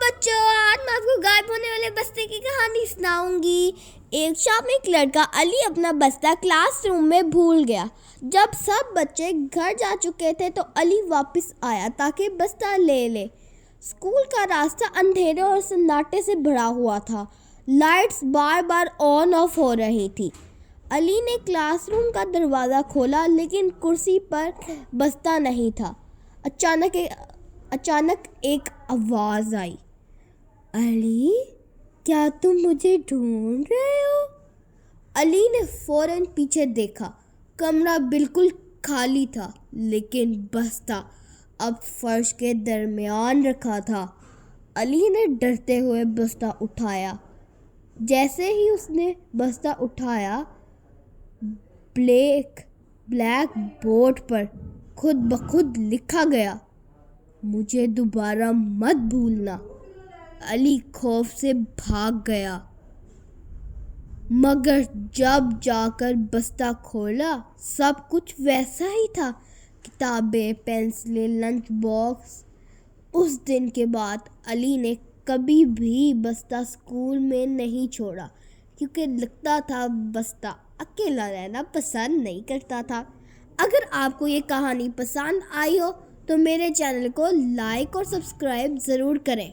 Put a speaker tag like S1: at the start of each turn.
S1: बच्चों, आज मैं आपको गायब होने वाले बस्ते की कहानी सुनाऊंगी। एक शाम एक लड़का अली अपना बस्ता क्लासरूम में भूल गया। जब सब बच्चे घर जा चुके थे तो अली वापस आया ताकि बस्ता ले ले। स्कूल का रास्ता अंधेरे और सन्नाटे से भरा हुआ था। Lights bar bar on off हो रही थी। अली ने क्लासरूम का दरवाज़ा खोला लेकिन कुर्सी पर बस्ता नहीं था। अचानक एक आवाज़ आई, अली, क्या तुम मुझे ढूंढ रहे हो? अली ने फौरन पीछे देखा। कमरा बिल्कुल खाली था, लेकिन बस्ता अब फर्श के दरमियान रखा था। अली ने डरते हुए बस्ता उठाया। जैसे ही उसने बस्ता उठाया, ब्लैक बोर्ड पर खुद ब खुद लिखा गया, मुझे दोबारा मत भूलना। अली खौफ से भाग गया, मगर जब जाकर बस्ता खोला सब कुछ वैसा ही था। किताबें, पेंसिलें, लंच बॉक्स। उस दिन के बाद अली ने कभी भी बस्ता स्कूल में नहीं छोड़ा, क्योंकि लगता था बस्ता अकेला रहना पसंद नहीं करता था। अगर आपको ये कहानी पसंद आई हो तो मेरे चैनल को लाइक और सब्सक्राइब ज़रूर करें।